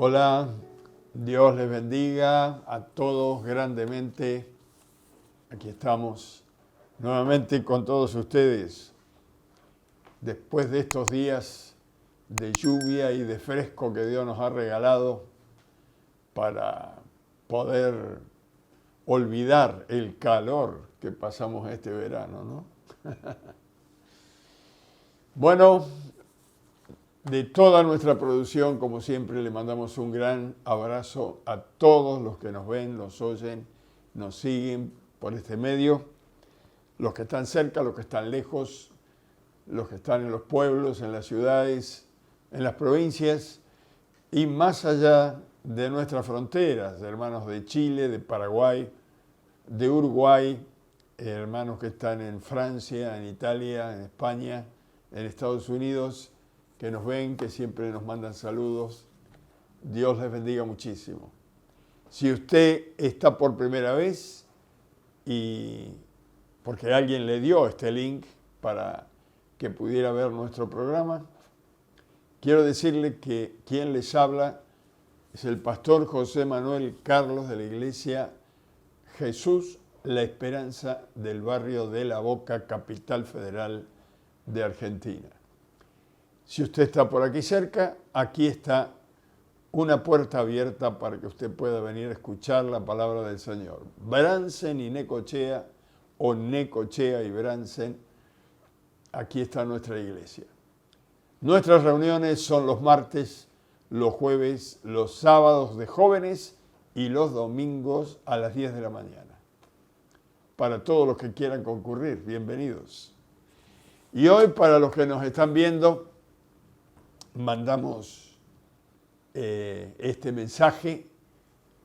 Hola, Dios les bendiga a todos grandemente. Aquí estamos nuevamente con todos ustedes. Después de estos días de lluvia y de fresco que Dios nos ha regalado para poder olvidar el calor que pasamos este verano, ¿no? Bueno, de toda nuestra producción, como siempre, le mandamos un gran abrazo a todos los que nos ven, nos oyen, nos siguen por este medio, los que están cerca, los que están lejos, los que están en los pueblos, en las ciudades, en las provincias y más allá de nuestras fronteras, hermanos de Chile, de Paraguay, de Uruguay, hermanos que están en Francia, en Italia, en España, en Estados Unidos, que nos ven, que siempre nos mandan saludos. Dios les bendiga muchísimo. Si usted está por primera vez y porque alguien le dio este link para que pudiera ver nuestro programa, quiero decirle que quien les habla es el pastor José Manuel Carlos de la iglesia Jesús, la Esperanza del barrio de La Boca, Capital Federal de Argentina. Si usted está por aquí cerca, aquí está una puerta abierta para que usted pueda venir a escuchar la palabra del Señor. Bransen y Necochea, o Necochea y Bransen, aquí está nuestra iglesia. Nuestras reuniones son los martes, los jueves, los sábados de jóvenes y los domingos a las 10 de la mañana. Para todos los que quieran concurrir, bienvenidos. Y hoy, para los que nos están viendo, mandamos este mensaje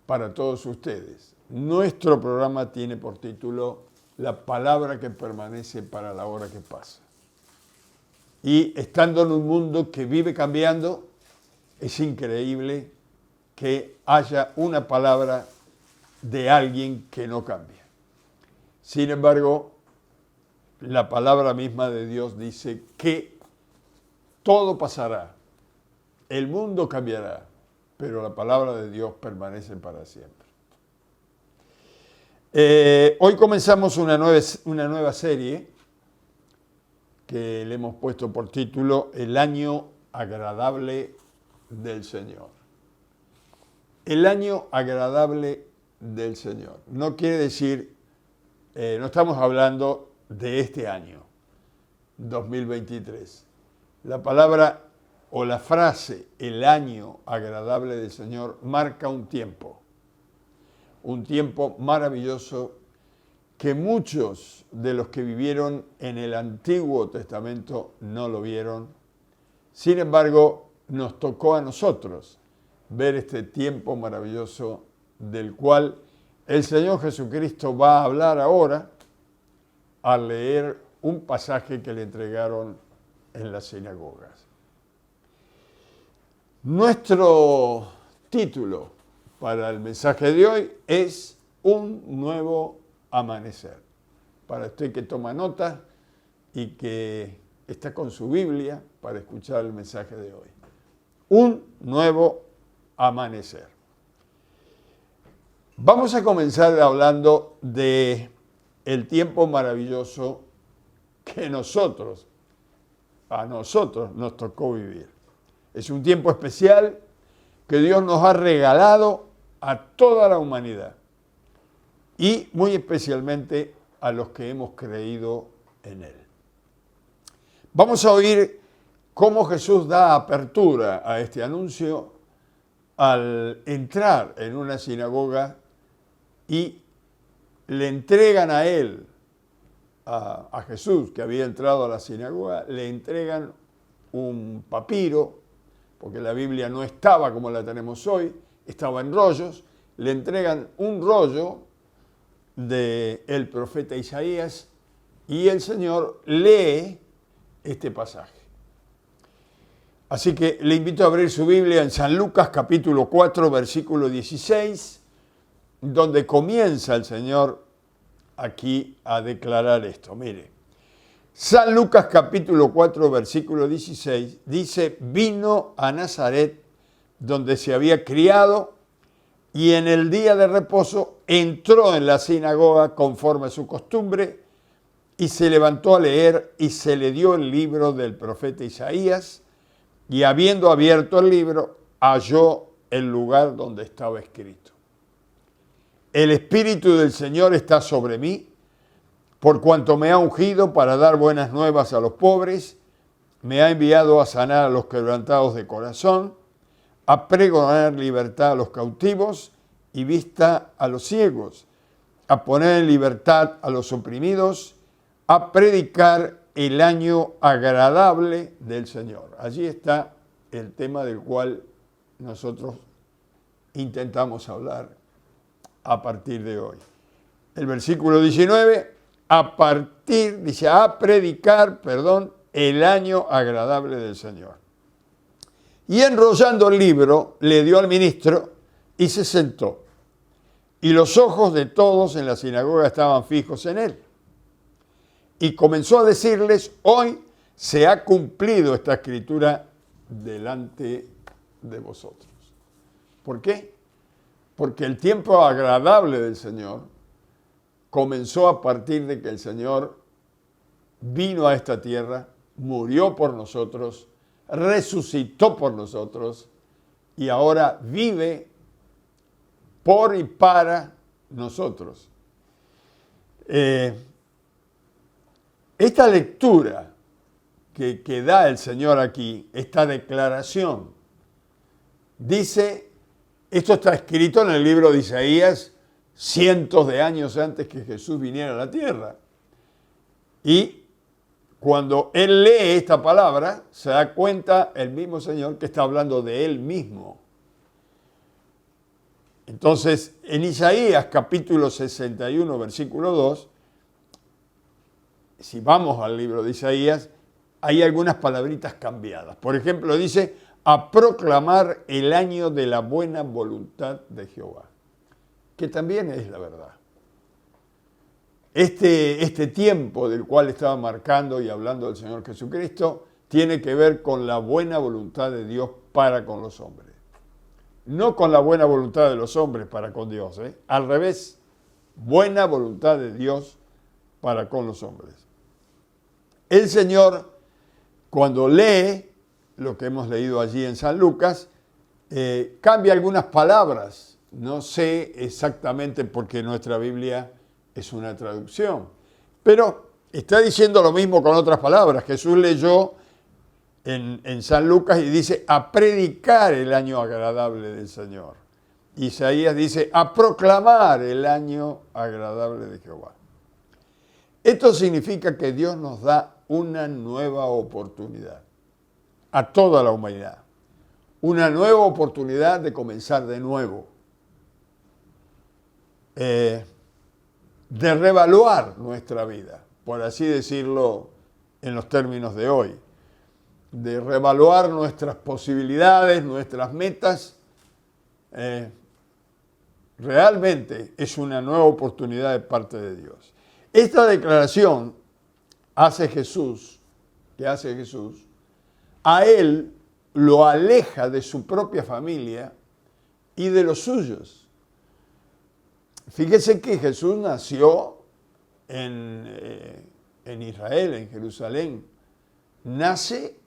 para todos ustedes. Nuestro programa tiene por título La palabra que permanece para la hora que pasa. Y estando en un mundo que vive cambiando, es increíble que haya una palabra de alguien que no cambia. Sin embargo, la palabra misma de Dios dice que todo pasará, el mundo cambiará, pero la palabra de Dios permanece para siempre. Hoy comenzamos una nueva serie que le hemos puesto por título El año agradable del Señor. El año agradable del Señor. No quiere decir, no estamos hablando de este año, 2023. La palabra o la frase, el año agradable del Señor, marca un tiempo maravilloso que muchos de los que vivieron en el Antiguo Testamento no lo vieron. Sin embargo, nos tocó a nosotros ver este tiempo maravilloso del cual el Señor Jesucristo va a hablar ahora al leer un pasaje que le entregaron en las sinagogas. Nuestro título para el mensaje de hoy es Un nuevo amanecer. Para usted que toma nota y que está con su Biblia para escuchar el mensaje de hoy. Un nuevo amanecer. Vamos a comenzar hablando de el tiempo maravilloso que a nosotros nos tocó vivir. Es un tiempo especial que Dios nos ha regalado a toda la humanidad y muy especialmente a los que hemos creído en Él. Vamos a oír cómo Jesús da apertura a este anuncio al entrar en una sinagoga y le entregan a Él, a Jesús que había entrado a la sinagoga, le entregan un papiro, porque la Biblia no estaba como la tenemos hoy, estaba en rollos, le entregan un rollo del profeta Isaías y el Señor lee este pasaje. Así que le invito a abrir su Biblia en San Lucas capítulo 4, versículo 16, donde comienza el Señor aquí a declarar esto. Mire, San Lucas capítulo 4, versículo 16, dice, vino a Nazaret donde se había criado, y en el día de reposo entró en la sinagoga conforme a su costumbre, y se levantó a leer, y se le dio el libro del profeta Isaías, y habiendo abierto el libro, halló el lugar donde estaba escrito: El Espíritu del Señor está sobre mí, por cuanto me ha ungido para dar buenas nuevas a los pobres, me ha enviado a sanar a los quebrantados de corazón, a pregonar libertad a los cautivos y vista a los ciegos, a poner en libertad a los oprimidos, a predicar el año agradable del Señor. Allí está el tema del cual nosotros intentamos hablar a partir de hoy. El versículo 19, a predicar, el año agradable del Señor. Y enrollando el libro, le dio al ministro y se sentó. Y los ojos de todos en la sinagoga estaban fijos en él. Y comenzó a decirles: hoy se ha cumplido esta escritura delante de vosotros. ¿Por qué? Porque el tiempo agradable del Señor comenzó a partir de que el Señor vino a esta tierra, murió por nosotros, resucitó por nosotros y ahora vive por y para nosotros. Esta lectura que da el Señor aquí, esta declaración, dice, esto está escrito en el libro de Isaías cientos de años antes que Jesús viniera a la tierra. Y cuando Él lee esta palabra, se da cuenta el mismo Señor que está hablando de Él mismo. Entonces, en Isaías capítulo 61, versículo 2, si vamos al libro de Isaías, hay algunas palabritas cambiadas. Por ejemplo, dice, a proclamar el año de la buena voluntad de Jehová, que también es la verdad. Este tiempo del cual estaba marcando y hablando del Señor Jesucristo tiene que ver con la buena voluntad de Dios para con los hombres. No con la buena voluntad de los hombres para con Dios, al revés, buena voluntad de Dios para con los hombres. El Señor, cuando lee lo que hemos leído allí en San Lucas, cambia algunas palabras. No sé exactamente porque nuestra Biblia es una traducción, pero está diciendo lo mismo con otras palabras. Jesús leyó en San Lucas y dice, a predicar el año agradable del Señor. Isaías dice, a proclamar el año agradable de Jehová. Esto significa que Dios nos da una nueva oportunidad a toda la humanidad. Una nueva oportunidad de comenzar de nuevo. De reevaluar nuestra vida, por así decirlo en los términos de hoy. De reevaluar nuestras posibilidades, nuestras metas. Realmente es una nueva oportunidad de parte de Dios. Esta declaración hace Jesús, a Él lo aleja de su propia familia y de los suyos. Fíjese que Jesús nació en Israel, en Jerusalén. Nace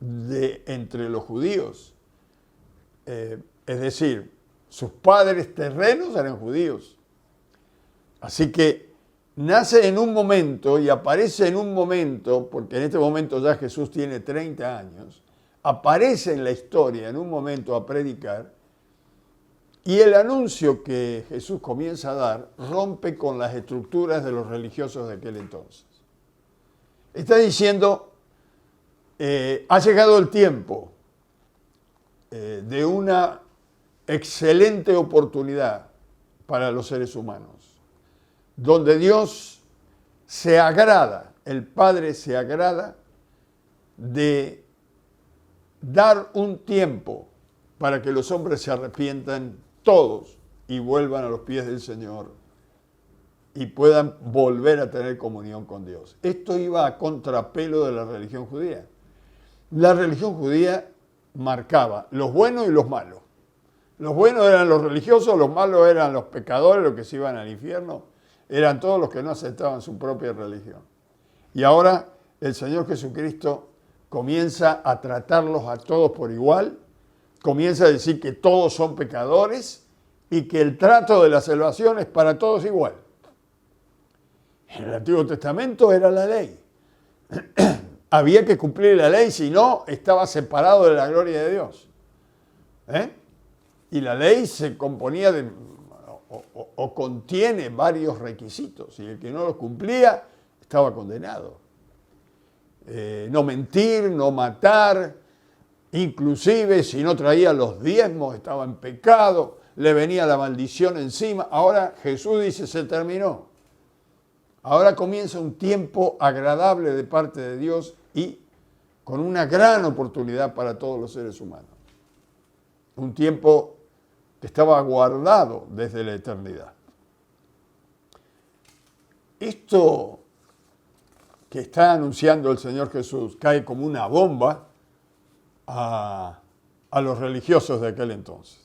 entre los judíos. Es decir, sus padres terrenos eran judíos. Así que nace en un momento y aparece en un momento, porque en este momento ya Jesús tiene 30 años, aparece en la historia en un momento a predicar, y el anuncio que Jesús comienza a dar rompe con las estructuras de los religiosos de aquel entonces. Está diciendo, ha llegado el tiempo de una excelente oportunidad para los seres humanos, donde Dios se agrada, el Padre se agrada de dar un tiempo para que los hombres se arrepientan todos y vuelvan a los pies del Señor y puedan volver a tener comunión con Dios. Esto iba a contrapelo de la religión judía. La religión judía marcaba los buenos y los malos. Los buenos eran los religiosos, los malos eran los pecadores, los que se iban al infierno. Eran todos los que no aceptaban su propia religión. Y ahora el Señor Jesucristo comienza a tratarlos a todos por igual, comienza a decir que todos son pecadores y que el trato de la salvación es para todos igual. En el Antiguo Testamento era la ley. Había que cumplir la ley, si no, estaba separado de la gloria de Dios. Y la ley se componía de, o contiene varios requisitos, y el que no los cumplía estaba condenado. No mentir, no matar, inclusive si no traía los diezmos estaba en pecado, le venía la maldición encima. Ahora Jesús dice, se terminó. Ahora comienza un tiempo agradable de parte de Dios y con una gran oportunidad para todos los seres humanos. Un tiempo que estaba guardado desde la eternidad. Esto que está anunciando el Señor Jesús cae como una bomba a los religiosos de aquel entonces.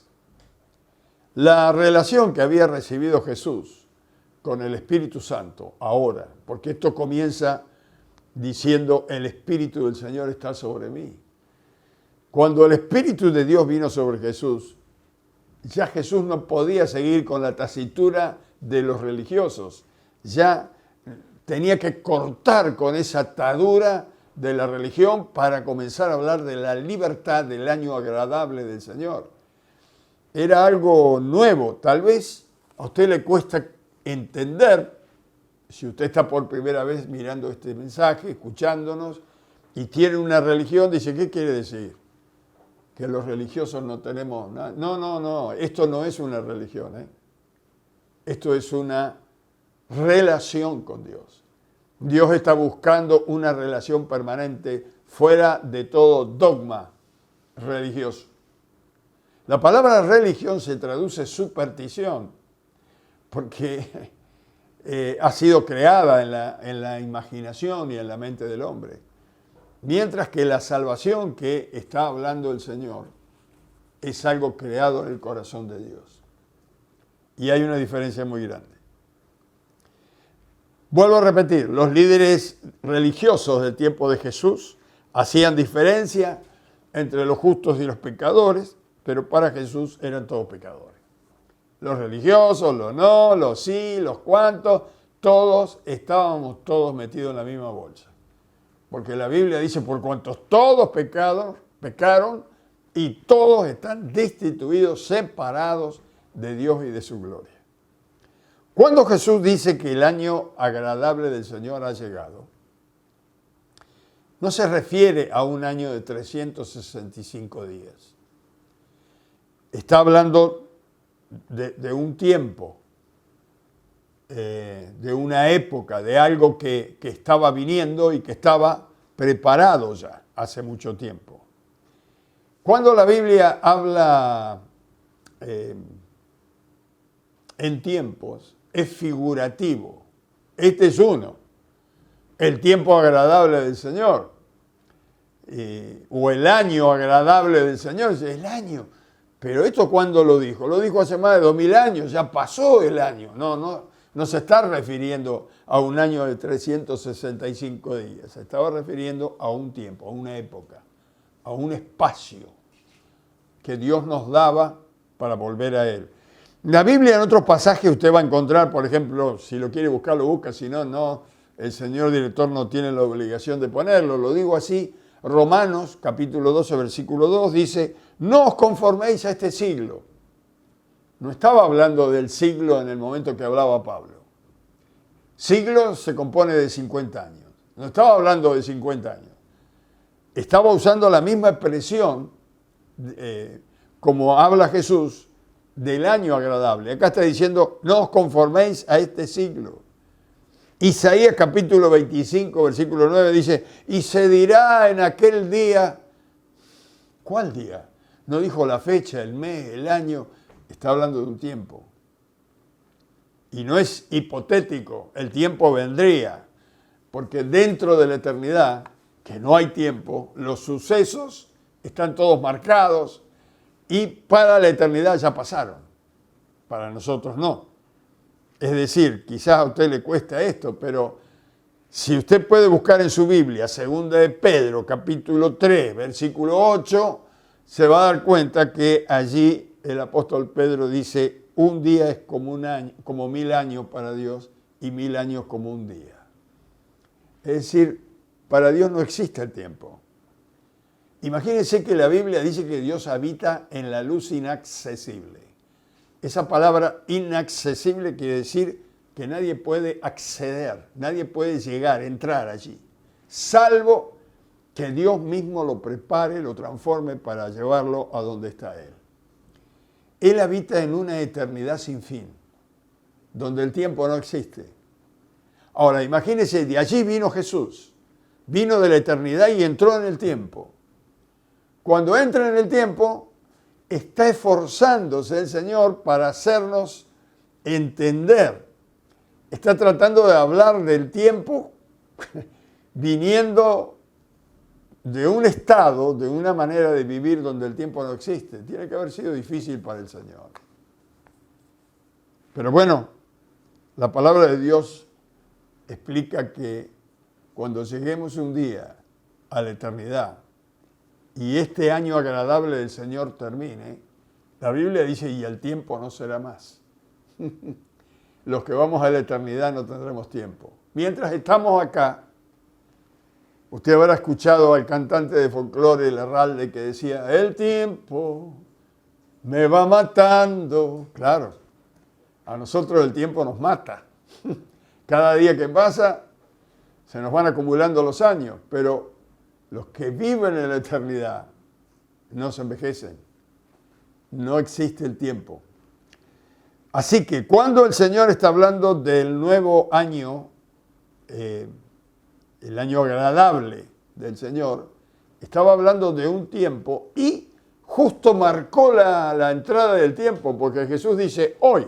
La relación que había recibido Jesús con el Espíritu Santo ahora, porque esto comienza diciendo, el Espíritu del Señor está sobre mí. Cuando el Espíritu de Dios vino sobre Jesús, ya Jesús no podía seguir con la tesitura de los religiosos, ya tenía que cortar con esa atadura de la religión para comenzar a hablar de la libertad del año agradable del Señor. Era algo nuevo, tal vez a usted le cuesta entender, si usted está por primera vez mirando este mensaje, escuchándonos, y tiene una religión, dice, ¿qué quiere decir? Que los religiosos no tenemos nada. No, esto no es una religión, Esto es una relación con Dios. Dios está buscando una relación permanente fuera de todo dogma religioso. La palabra religión se traduce superstición, porque ha sido creada en la imaginación y en la mente del hombre. Mientras que la salvación que está hablando el Señor es algo creado en el corazón de Dios. Y hay una diferencia muy grande. Vuelvo a repetir, los líderes religiosos del tiempo de Jesús hacían diferencia entre los justos y los pecadores, pero para Jesús eran todos pecadores. Los religiosos, los no, los sí, los cuantos, todos estábamos todos metidos en la misma bolsa. Porque la Biblia dice, por cuantos todos pecaron y todos están destituidos, separados de Dios y de su gloria. Cuando Jesús dice que el año agradable del Señor ha llegado, no se refiere a un año de 365 días. Está hablando de un tiempo, de una época, de algo que estaba viniendo y que estaba preparado ya hace mucho tiempo. Cuando la Biblia habla en tiempos, es figurativo. Este es uno, el tiempo agradable del Señor, o el año agradable del Señor, es el año. Pero esto, ¿cuándo lo dijo? Lo dijo hace más de 2000 años, ya pasó el año. No se está refiriendo a un año de 365 días, se estaba refiriendo a un tiempo, a una época, a un espacio que Dios nos daba para volver a Él. La Biblia en otros pasajes usted va a encontrar, por ejemplo, si lo quiere buscar, lo busca, si no, no, el señor director no tiene la obligación de ponerlo, lo digo así. Romanos, capítulo 12, versículo 2, dice, no os conforméis a este siglo. No estaba hablando del siglo en el momento que hablaba Pablo. Siglo se compone de 50 años. No estaba hablando de 50 años. Estaba usando la misma expresión, como habla Jesús, del año agradable. Acá está diciendo, no os conforméis a este siglo. Isaías capítulo 25, versículo 9 dice, y se dirá en aquel día, ¿cuál día? No dijo la fecha, el mes, el año, está hablando de un tiempo. Y no es hipotético, el tiempo vendría, porque dentro de la eternidad, que no hay tiempo, los sucesos están todos marcados y para la eternidad ya pasaron. Para nosotros no. Es decir, quizás a usted le cuesta esto, pero si usted puede buscar en su Biblia, 2 de Pedro, capítulo 3, versículo 8, se va a dar cuenta que allí el apóstol Pedro dice, un día es como un año, como 1000 años para Dios y 1000 años como un día. Es decir, para Dios no existe el tiempo. Imagínense que la Biblia dice que Dios habita en la luz inaccesible. Esa palabra inaccesible quiere decir que nadie puede acceder, nadie puede llegar, entrar allí, salvo que Dios mismo lo prepare, lo transforme para llevarlo a donde está Él. Él habita en una eternidad sin fin, donde el tiempo no existe. Ahora, imagínense, de allí vino Jesús, vino de la eternidad y entró en el tiempo. Cuando entra en el tiempo, está esforzándose el Señor para hacernos entender. Está tratando de hablar del tiempo viniendo de un estado, de una manera de vivir donde el tiempo no existe. Tiene que haber sido difícil para el Señor. Pero bueno, la palabra de Dios explica que cuando lleguemos un día a la eternidad y este año agradable del Señor termine, la Biblia dice, y el tiempo no será más. Los que vamos a la eternidad no tendremos tiempo. Mientras estamos acá, usted habrá escuchado al cantante de folclore, Larralde, que decía, el tiempo me va matando. Claro, a nosotros el tiempo nos mata. Cada día que pasa se nos van acumulando los años, pero los que viven en la eternidad no se envejecen. No existe el tiempo. Así que cuando el Señor está hablando del nuevo año, el año agradable del Señor, estaba hablando de un tiempo y justo marcó la entrada del tiempo, porque Jesús dice, hoy,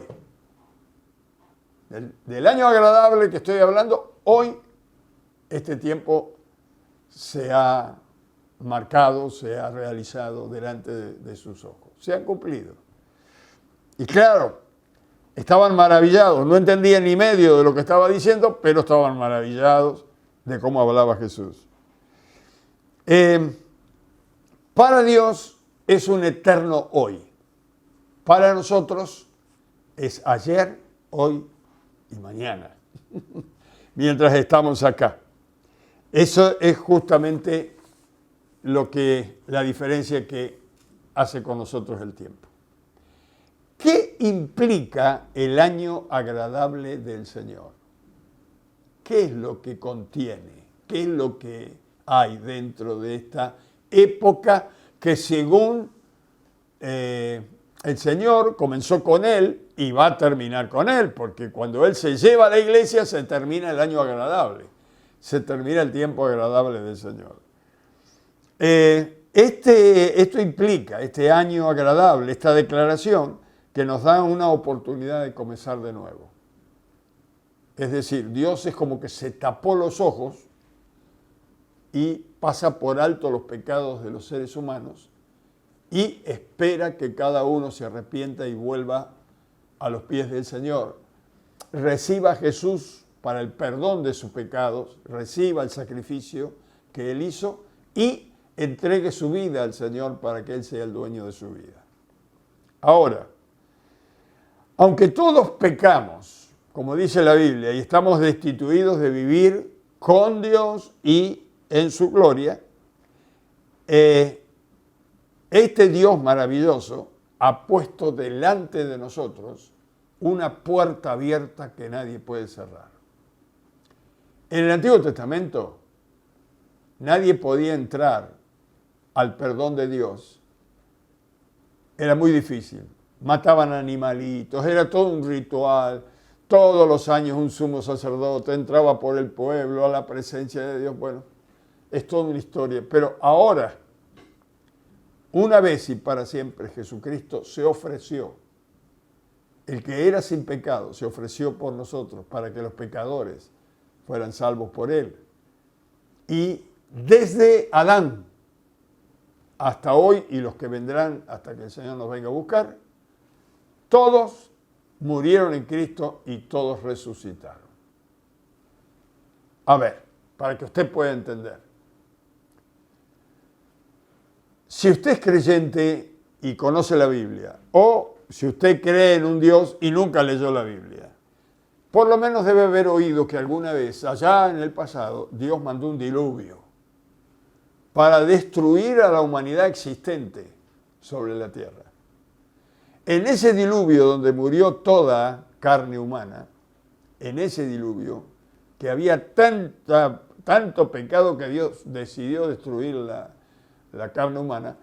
del año agradable que estoy hablando, hoy este tiempo se ha marcado, se ha realizado delante de sus ojos, se han cumplido. Y claro, estaban maravillados, no entendían ni medio de lo que estaba diciendo, pero estaban maravillados de cómo hablaba Jesús. Para Dios es un eterno hoy. Para nosotros es ayer, hoy y mañana, mientras estamos acá. Eso es justamente la diferencia que hace con nosotros el tiempo. ¿Qué implica el año agradable del Señor? ¿Qué es lo que contiene? ¿Qué es lo que hay dentro de esta época que según el Señor comenzó con Él y va a terminar con Él? Porque cuando Él se lleva a la iglesia se termina el año agradable, se termina el tiempo agradable del Señor. Esto implica, este año agradable, esta declaración, que nos da una oportunidad de comenzar de nuevo. Es decir, Dios es como que se tapó los ojos y pasa por alto los pecados de los seres humanos y espera que cada uno se arrepienta y vuelva a los pies del Señor. Reciba a Jesús para el perdón de sus pecados, reciba el sacrificio que Él hizo y entregue su vida al Señor para que Él sea el dueño de su vida. Ahora, aunque todos pecamos, como dice la Biblia, y estamos destituidos de vivir con Dios y en su gloria, este Dios maravilloso ha puesto delante de nosotros una puerta abierta que nadie puede cerrar. En el Antiguo Testamento, nadie podía entrar al perdón de Dios. Era muy difícil. Mataban animalitos, era todo un ritual. Todos los años un sumo sacerdote entraba por el pueblo a la presencia de Dios. Bueno, es toda una historia. Pero ahora, una vez y para siempre, Jesucristo se ofreció. El que era sin pecado se ofreció por nosotros para que los pecadores fueran salvos por Él. Y desde Adán hasta hoy y los que vendrán hasta que el Señor nos venga a buscar, todos murieron en Cristo y todos resucitaron. A ver, para que usted pueda entender. Si usted es creyente y conoce la Biblia, o si usted cree en un Dios y nunca leyó la Biblia, por lo menos debe haber oído que alguna vez, allá en el pasado, Dios mandó un diluvio para destruir a la humanidad existente sobre la tierra. En ese diluvio donde murió toda carne humana, en ese diluvio, que había tanto pecado que Dios decidió destruir la carne humana,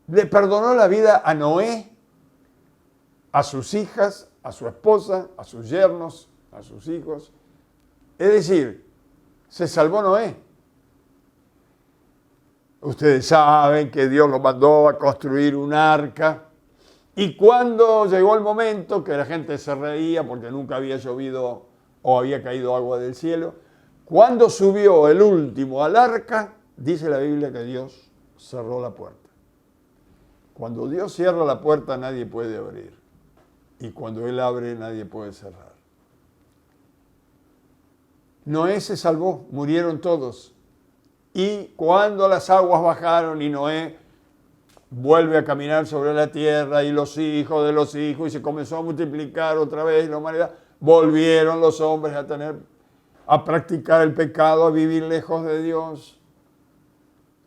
le perdonó la vida a Noé, a sus hijas, a su esposa, a sus yernos, a sus hijos. Es decir, se salvó Noé. Ustedes saben que Dios lo mandó a construir un arca. Y cuando llegó el momento que la gente se reía porque nunca había llovido o había caído agua del cielo, cuando subió el último al arca, dice la Biblia que Dios cerró la puerta. Cuando Dios cierra la puerta, nadie puede abrir. Y cuando Él abre, nadie puede cerrar. Noé se salvó, murieron todos. Y cuando las aguas bajaron y Noé vuelve a caminar sobre la tierra y los hijos de los hijos y se comenzó a multiplicar otra vez la humanidad, volvieron los hombres a practicar el pecado, a vivir lejos de Dios.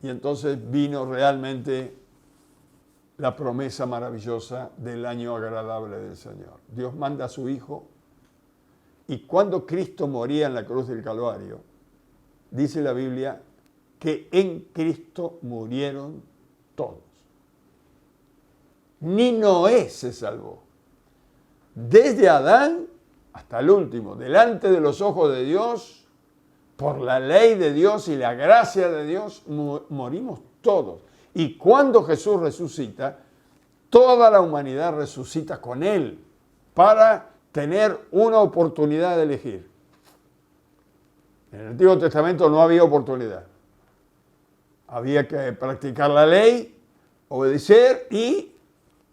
Y entonces vino realmente la promesa maravillosa del año agradable del Señor. Dios manda a su Hijo y cuando Cristo moría en la cruz del Calvario, dice la Biblia que en Cristo murieron todos. Ni Noé se salvó. Desde Adán hasta el último, delante de los ojos de Dios, por la ley de Dios y la gracia de Dios, morimos todos. Y cuando Jesús resucita, toda la humanidad resucita con Él para tener una oportunidad de elegir. En el Antiguo Testamento no había oportunidad. Había que practicar la ley, obedecer y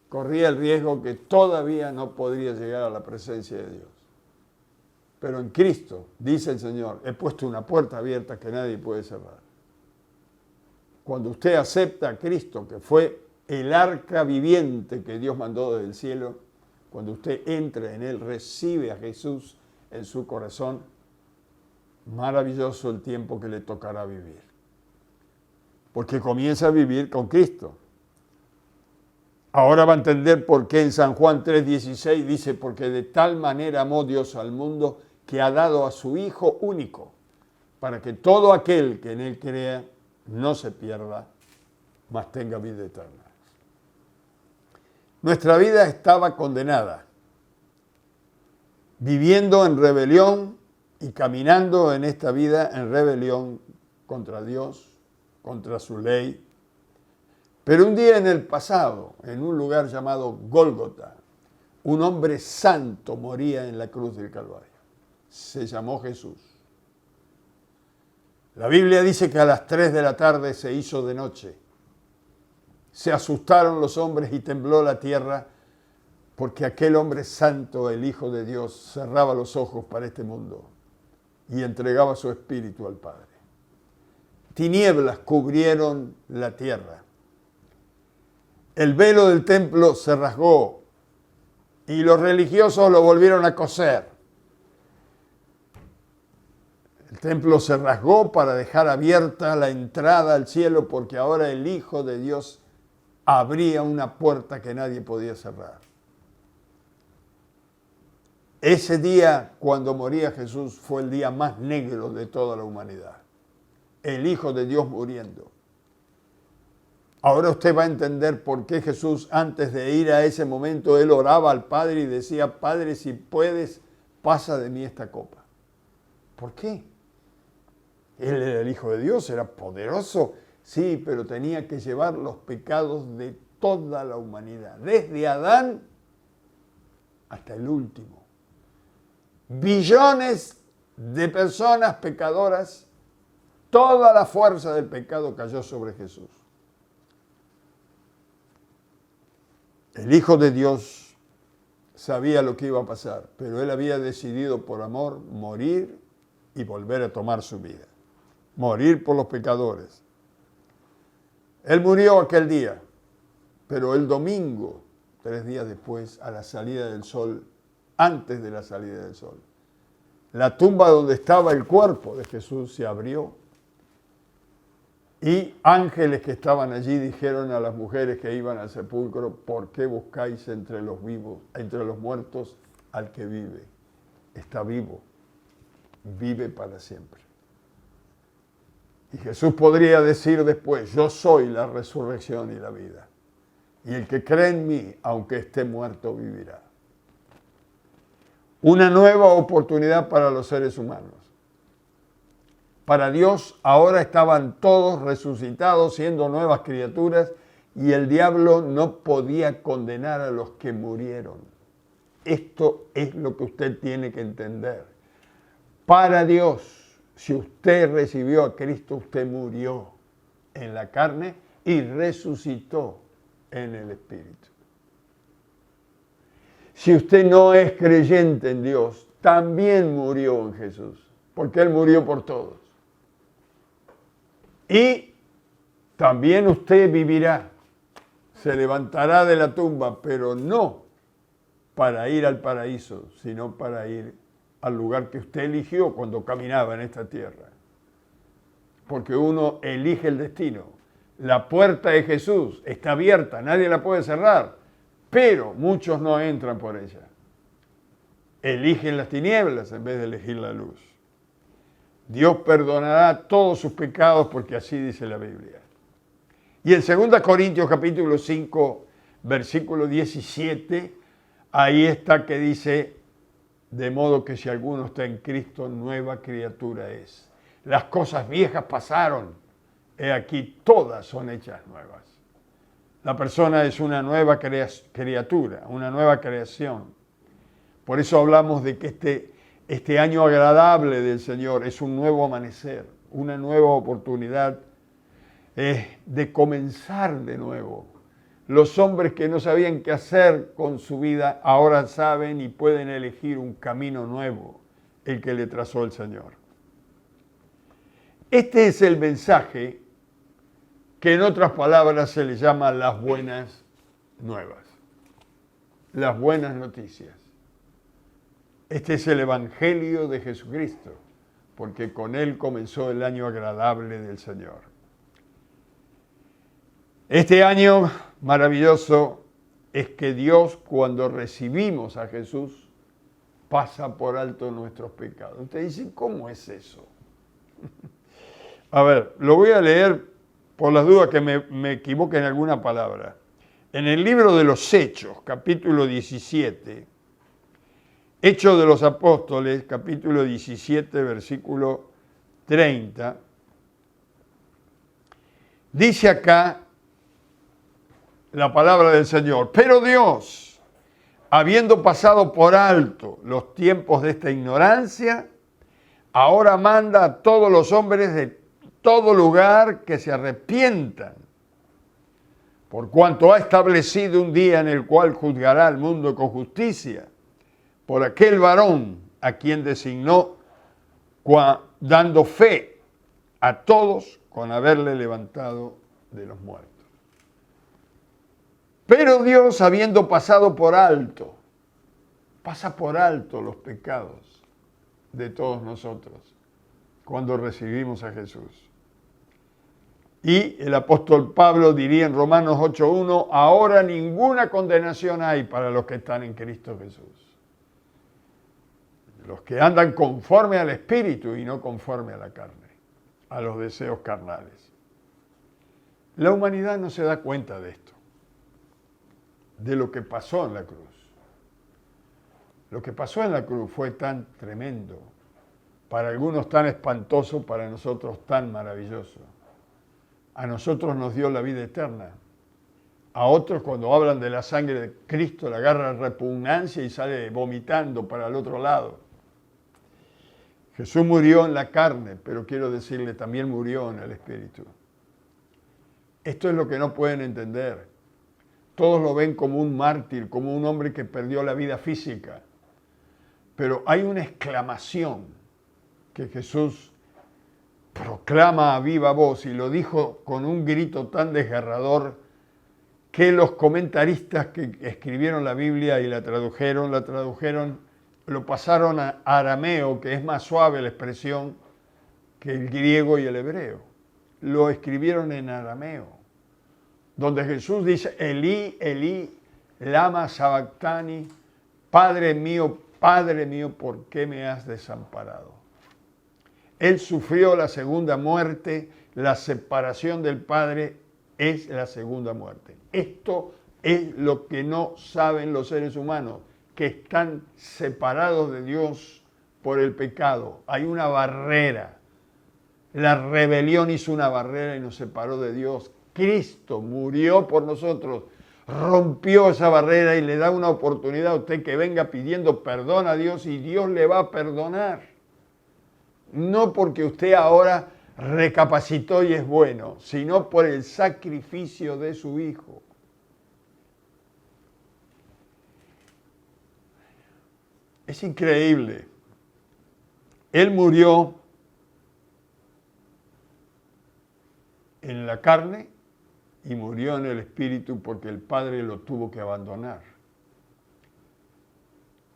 corría el riesgo que todavía no podría llegar a la presencia de Dios. Pero en Cristo, dice el Señor, he puesto una puerta abierta que nadie puede cerrar. Cuando usted acepta a Cristo, que fue el arca viviente que Dios mandó desde el cielo, cuando usted entra en Él, recibe a Jesús en su corazón, maravilloso el tiempo que le tocará vivir. Porque comienza a vivir con Cristo. Ahora va a entender por qué en San Juan 3:16 dice, porque de tal manera amó Dios al mundo que ha dado a su Hijo único, para que todo aquel que en Él crea no se pierda, mas tenga vida eterna. Nuestra vida estaba condenada, viviendo en rebelión y caminando en esta vida en rebelión contra Dios, contra su ley. Pero un día en el pasado, en un lugar llamado Gólgota, un hombre santo moría en la cruz del Calvario. Se llamó Jesús. La Biblia dice que a las 3 de la tarde se hizo de noche. Se asustaron los hombres y tembló la tierra porque aquel hombre santo, el Hijo de Dios, cerraba los ojos para este mundo y entregaba su espíritu al Padre. Tinieblas cubrieron la tierra. El velo del templo se rasgó y los religiosos lo volvieron a coser. El templo se rasgó para dejar abierta la entrada al cielo porque ahora el Hijo de Dios abría una puerta que nadie podía cerrar. Ese día, cuando moría Jesús, fue el día más negro de toda la humanidad. El Hijo de Dios muriendo. Ahora usted va a entender por qué Jesús, antes de ir a ese momento, Él oraba al Padre y decía, Padre, si puedes, pasa de mí esta copa. ¿Por qué? Él era el Hijo de Dios, era poderoso, sí, pero tenía que llevar los pecados de toda la humanidad, desde Adán hasta el último. Billones de personas pecadoras, toda la fuerza del pecado cayó sobre Jesús. El Hijo de Dios sabía lo que iba a pasar, pero Él había decidido por amor morir y volver a tomar su vida. Morir por los pecadores. Él murió aquel día, pero el domingo, 3 días después, a la salida del sol, antes de la salida del sol, la tumba donde estaba el cuerpo de Jesús se abrió y ángeles que estaban allí dijeron a las mujeres que iban al sepulcro: ¿por qué buscáis entre los vivos, entre los muertos, al que vive? Está vivo, vive para siempre. Y Jesús podría decir después: yo soy la resurrección y la vida. Y el que cree en mí, aunque esté muerto, vivirá. Una nueva oportunidad para los seres humanos. Para Dios ahora estaban todos resucitados, siendo nuevas criaturas, y el diablo no podía condenar a los que murieron. Esto es lo que usted tiene que entender. Para Dios, si usted recibió a Cristo, usted murió en la carne y resucitó en el Espíritu. Si usted no es creyente en Dios, también murió en Jesús, porque Él murió por todos. Y también usted vivirá, se levantará de la tumba, pero no para ir al paraíso, sino para ir al lugar que usted eligió cuando caminaba en esta tierra. Porque uno elige el destino. La puerta de Jesús está abierta, nadie la puede cerrar, pero muchos no entran por ella. Eligen las tinieblas en vez de elegir la luz. Dios perdonará todos sus pecados porque así dice la Biblia. Y en 2 Corintios capítulo 5, versículo 17, ahí está que dice: de modo que si alguno está en Cristo, nueva criatura es. Las cosas viejas pasaron, he aquí todas son hechas nuevas. La persona es una nueva criatura, una nueva creación. Por eso hablamos de que este año agradable del Señor es un nuevo amanecer, una nueva oportunidad de comenzar de nuevo. Los hombres que no sabían qué hacer con su vida ahora saben y pueden elegir un camino nuevo, el que le trazó el Señor. Este es el mensaje que en otras palabras se le llama las buenas nuevas, las buenas noticias. Este es el Evangelio de Jesucristo, porque con él comenzó el año agradable del Señor. Este año maravilloso es que Dios, cuando recibimos a Jesús, pasa por alto nuestros pecados. Usted dice: ¿cómo es eso? A ver, lo voy a leer por las dudas que me equivoque en alguna palabra. En el libro de los Hechos, capítulo 17, Hechos de los Apóstoles, capítulo 17, versículo 30, dice acá la palabra del Señor: pero Dios, habiendo pasado por alto los tiempos de esta ignorancia, ahora manda a todos los hombres de todo lugar que se arrepientan, por cuanto ha establecido un día en el cual juzgará al mundo con justicia, por aquel varón a quien designó, dando fe a todos con haberle levantado de los muertos. Pero Dios, habiendo pasado por alto, pasa por alto los pecados de todos nosotros cuando recibimos a Jesús. Y el apóstol Pablo diría en Romanos 8:1: ahora ninguna condenación hay para los que están en Cristo Jesús. Los que andan conforme al Espíritu y no conforme a la carne, a los deseos carnales. La humanidad no se da cuenta de esto, de lo que pasó en la cruz. Lo que pasó en la cruz fue tan tremendo, para algunos tan espantoso, para nosotros tan maravilloso. A nosotros nos dio la vida eterna. A otros, cuando hablan de la sangre de Cristo, le agarra repugnancia y sale vomitando para el otro lado. Jesús murió en la carne, pero quiero decirle, también murió en el Espíritu. Esto es lo que no pueden entender. Todos lo ven como un mártir, como un hombre que perdió la vida física. Pero hay una exclamación que Jesús proclama a viva voz y lo dijo con un grito tan desgarrador que los comentaristas que escribieron la Biblia y la tradujeron, lo pasaron a arameo, que es más suave la expresión que el griego y el hebreo. Lo escribieron en arameo, donde Jesús dice, Elí, Elí, lama sabactani, Padre mío, ¿por qué me has desamparado? Él sufrió la segunda muerte, la separación del Padre es la segunda muerte. Esto es lo que no saben los seres humanos, que están separados de Dios por el pecado. Hay una barrera. La rebelión hizo una barrera y nos separó de Dios. Cristo murió por nosotros, rompió esa barrera y le da una oportunidad a usted que venga pidiendo perdón a Dios y Dios le va a perdonar. No porque usted ahora recapacitó y es bueno, sino por el sacrificio de su Hijo. Es increíble. Él murió en la carne y murió en el espíritu porque el Padre lo tuvo que abandonar.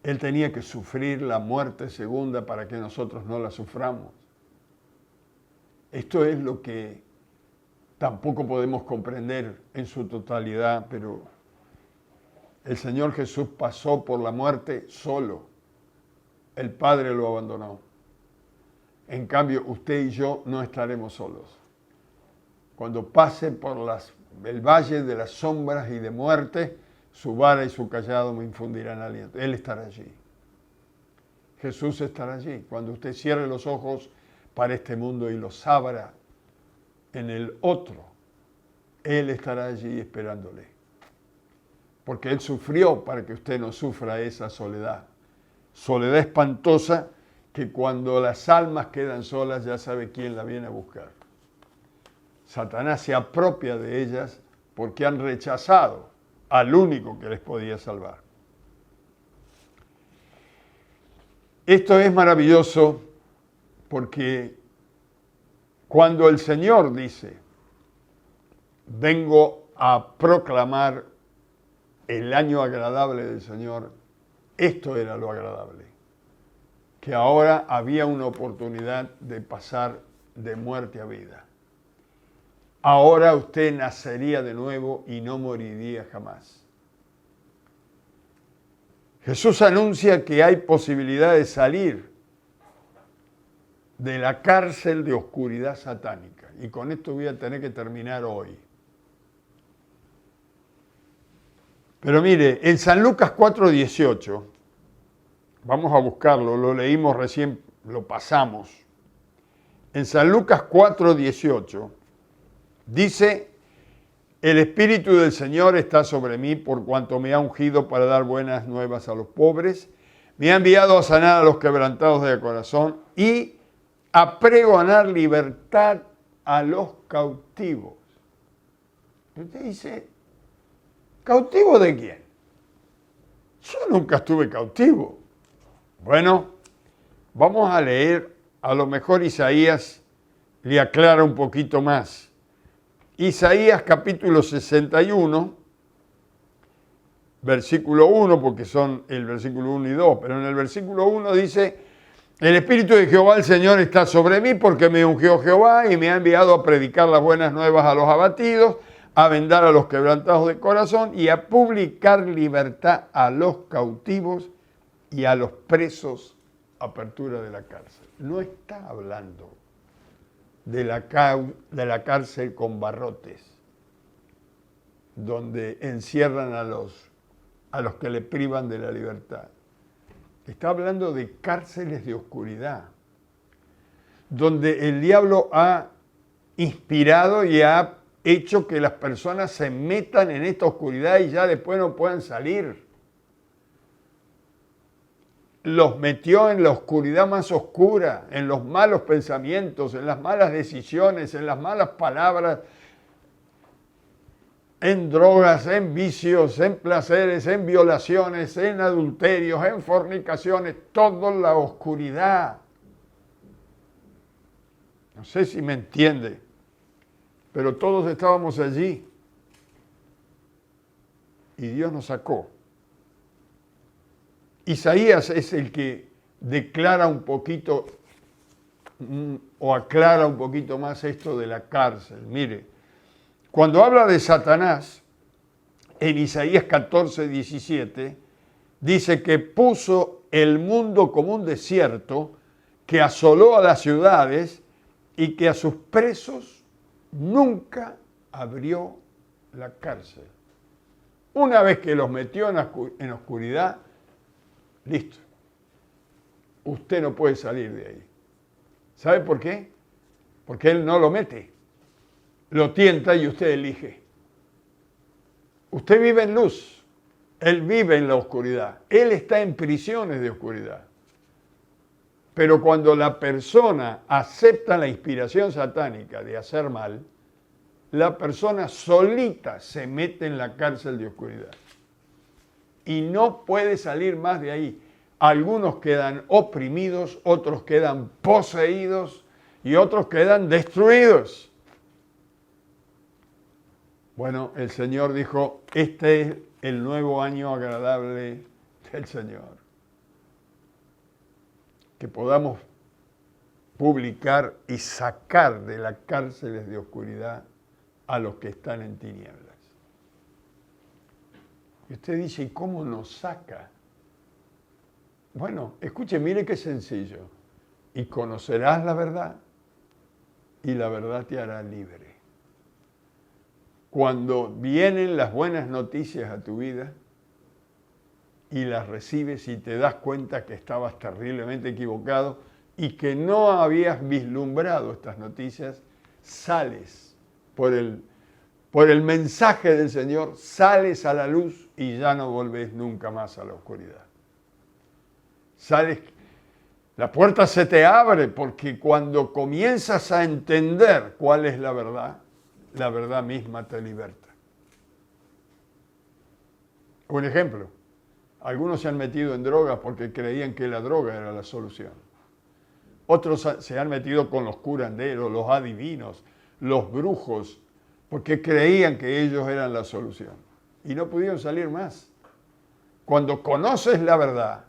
Él tenía que sufrir la muerte segunda para que nosotros no la suframos. Esto es lo que tampoco podemos comprender en su totalidad, pero el Señor Jesús pasó por la muerte solo. El Padre lo abandonó. En cambio, usted y yo no estaremos solos. Cuando pase por el valle de las sombras y de muerte, su vara y su cayado me infundirán aliento. Él estará allí. Jesús estará allí. Cuando usted cierre los ojos para este mundo y los abra en el otro, Él estará allí esperándole. Porque Él sufrió para que usted no sufra esa soledad. Soledad espantosa que cuando las almas quedan solas ya sabe quién la viene a buscar. Satanás se apropia de ellas porque han rechazado al único que les podía salvar. Esto es maravilloso porque cuando el Señor dice, vengo a proclamar el año agradable del Señor, esto era lo agradable, que ahora había una oportunidad de pasar de muerte a vida. Ahora usted nacería de nuevo y no moriría jamás. Jesús anuncia que hay posibilidad de salir de la cárcel de oscuridad satánica. Y con esto voy a tener que terminar hoy. Pero mire, en San Lucas 4:18, vamos a buscarlo, lo leímos recién, lo pasamos. En San Lucas 4:18 dice, el Espíritu del Señor está sobre mí por cuanto me ha ungido para dar buenas nuevas a los pobres, me ha enviado a sanar a los quebrantados de corazón y a pregonar libertad a los cautivos. Usted dice, ¿cautivo de quién? Yo nunca estuve cautivo. Bueno, vamos a leer, a lo mejor Isaías le aclara un poquito más. Isaías capítulo 61, versículo 1, porque son el versículo 1 y 2, pero en el versículo 1 dice, el Espíritu de Jehová el Señor está sobre mí porque me ungió Jehová y me ha enviado a predicar las buenas nuevas a los abatidos, a vendar a los quebrantados de corazón y a publicar libertad a los cautivos y a los presos, apertura de la cárcel. No está hablando de la cárcel con barrotes, donde encierran a los que le privan de la libertad. Está hablando de cárceles de oscuridad, donde el diablo ha inspirado y ha hecho que las personas se metan en esta oscuridad y ya después no puedan salir. Los metió en la oscuridad más oscura, en los malos pensamientos, en las malas decisiones, en las malas palabras. en drogas, en vicios, en placeres, en violaciones, en adulterios, en fornicaciones, toda la oscuridad. No sé si me entiende, pero todos estábamos allí y Dios nos sacó. Isaías es el que declara un poquito o aclara un poquito más esto de la cárcel. Mire, cuando habla de Satanás, en Isaías 14, 17, dice que puso el mundo como un desierto, que asoló a las ciudades y que a sus presos nunca abrió la cárcel. Una vez que los metió en oscuridad, listo. Usted no puede salir de ahí. ¿Sabe por qué? Porque él no lo mete. Lo tienta y usted elige. Usted vive en luz. Él vive en la oscuridad. Él está en prisiones de oscuridad. Pero cuando la persona acepta la inspiración satánica de hacer mal, la persona solita se mete en la cárcel de oscuridad. Y no puede salir más de ahí. Algunos quedan oprimidos, otros quedan poseídos y otros quedan destruidos. Bueno, el Señor dijo, este es el nuevo año agradable del Señor. Que podamos publicar y sacar de las cárceles de oscuridad a los que están en tinieblas. Y usted dice, ¿y cómo nos saca? Bueno, escuche, mire qué sencillo. Y conocerás la verdad, y la verdad te hará libre. Cuando vienen las buenas noticias a tu vida y las recibes y te das cuenta que estabas terriblemente equivocado y que no habías vislumbrado estas noticias, sales por el mensaje del Señor, sales a la luz y ya no volvés nunca más a la oscuridad. Sales, la puerta se te abre porque cuando comienzas a entender cuál es la verdad misma te liberta. Un ejemplo, algunos se han metido en drogas porque creían que la droga era la solución. Otros se han metido con los curanderos, los adivinos, los brujos, porque creían que ellos eran la solución. Y no pudieron salir más. Cuando conoces la verdad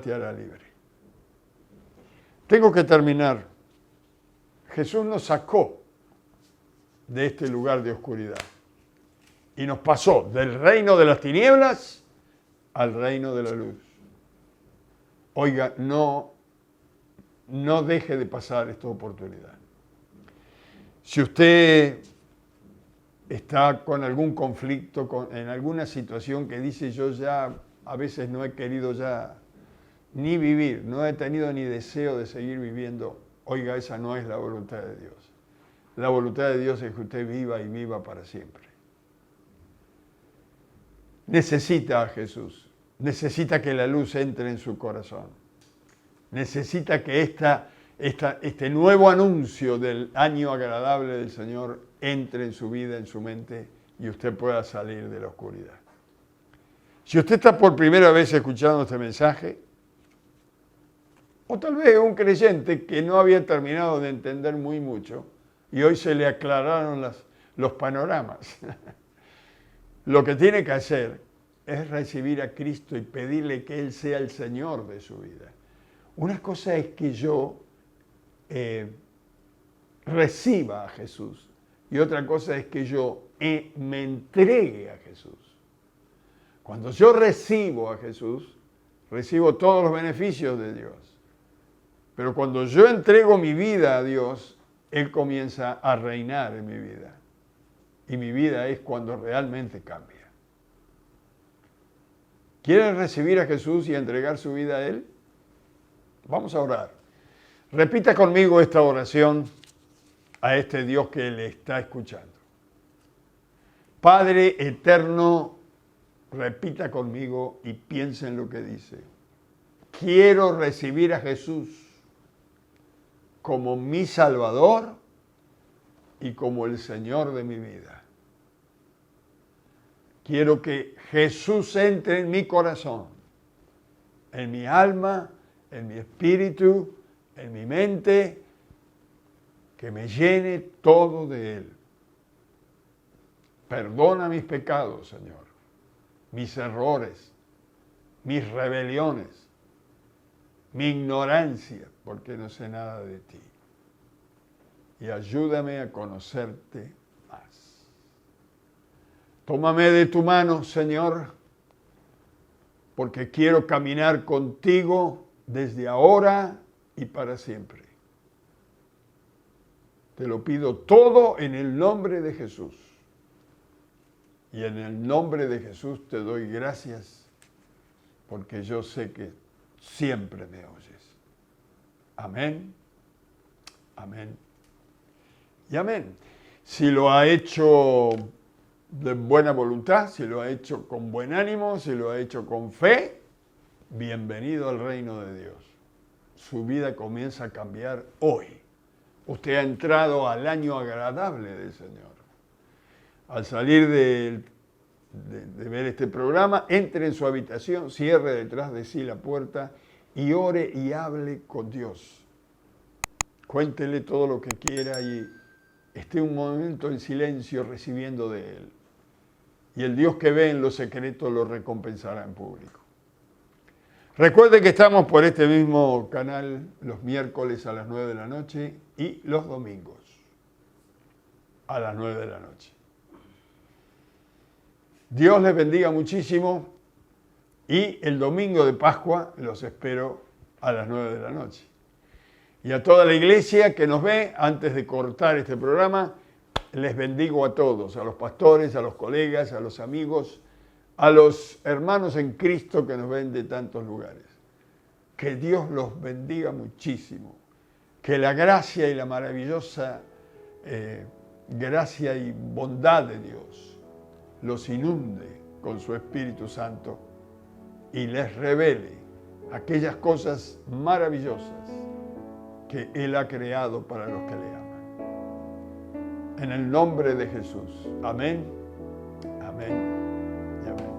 te hará libre. Tengo que terminar. Jesús nos sacó de este lugar de oscuridad y nos pasó del reino de las tinieblas al reino de la luz. Oiga, no deje de pasar esta oportunidad. Si usted está con algún conflicto, en alguna situación que dice yo ya a veces no he querido ya ni vivir, no he tenido ni deseo de seguir viviendo, oiga, esa no es la voluntad de Dios. La voluntad de Dios es que usted viva y viva para siempre. Necesita a Jesús, necesita que la luz entre en su corazón, necesita que este nuevo anuncio del año agradable del Señor entre en su vida, en su mente, y usted pueda salir de la oscuridad. Si usted está por primera vez escuchando este mensaje, o tal vez un creyente que no había terminado de entender muy mucho, y hoy se le aclararon los panoramas, lo que tiene que hacer es recibir a Cristo y pedirle que Él sea el Señor de su vida. Una cosa es que yo reciba a Jesús y otra cosa es que yo me entregue a Jesús. Cuando yo recibo a Jesús, recibo todos los beneficios de Dios. Pero cuando yo entrego mi vida a Dios, Él comienza a reinar en mi vida. Y mi vida es cuando realmente cambia. ¿Quiere recibir a Jesús y entregar su vida a Él? Vamos a orar. Repita conmigo esta oración a este Dios que le está escuchando. Padre eterno, repita conmigo y piensa en lo que dice. Quiero recibir a Jesús como mi Salvador y como el Señor de mi vida. Quiero que Jesús entre en mi corazón, en mi alma, en mi espíritu, en mi mente, que me llene todo de Él. Perdona mis pecados, Señor, mis errores, mis rebeliones, mi ignorancia, porque no sé nada de ti. Y ayúdame a conocerte más. Tómame de tu mano, Señor, porque quiero caminar contigo desde ahora y para siempre. Te lo pido todo en el nombre de Jesús. Y en el nombre de Jesús te doy gracias, porque yo sé que siempre me oyes. Amén, amén y amén. Si lo ha hecho de buena voluntad, si lo ha hecho con buen ánimo, si lo ha hecho con fe, bienvenido al reino de Dios. Su vida comienza a cambiar hoy. Usted ha entrado al año agradable del Señor. Al salir de ver este programa, entre en su habitación, cierre detrás de sí la puerta y ore y hable con Dios. Cuéntele todo lo que quiera y esté un momento en silencio recibiendo de Él. Y el Dios que ve en lo secreto lo recompensará en público. Recuerde que estamos por este mismo canal los miércoles a las 9 de la noche y los domingos a las 9 de la noche. Dios les bendiga muchísimo y el domingo de Pascua los espero a las 9 de la noche. Y a toda la iglesia que nos ve, antes de cortar este programa, les bendigo a todos, a los pastores, a los colegas, a los amigos, a los hermanos en Cristo que nos ven de tantos lugares. Que Dios los bendiga muchísimo. Que la gracia y la maravillosa gracia y bondad de Dios los inunde con su Espíritu Santo y les revele aquellas cosas maravillosas que Él ha creado para los que le aman. En el nombre de Jesús. Amén, amén y amén.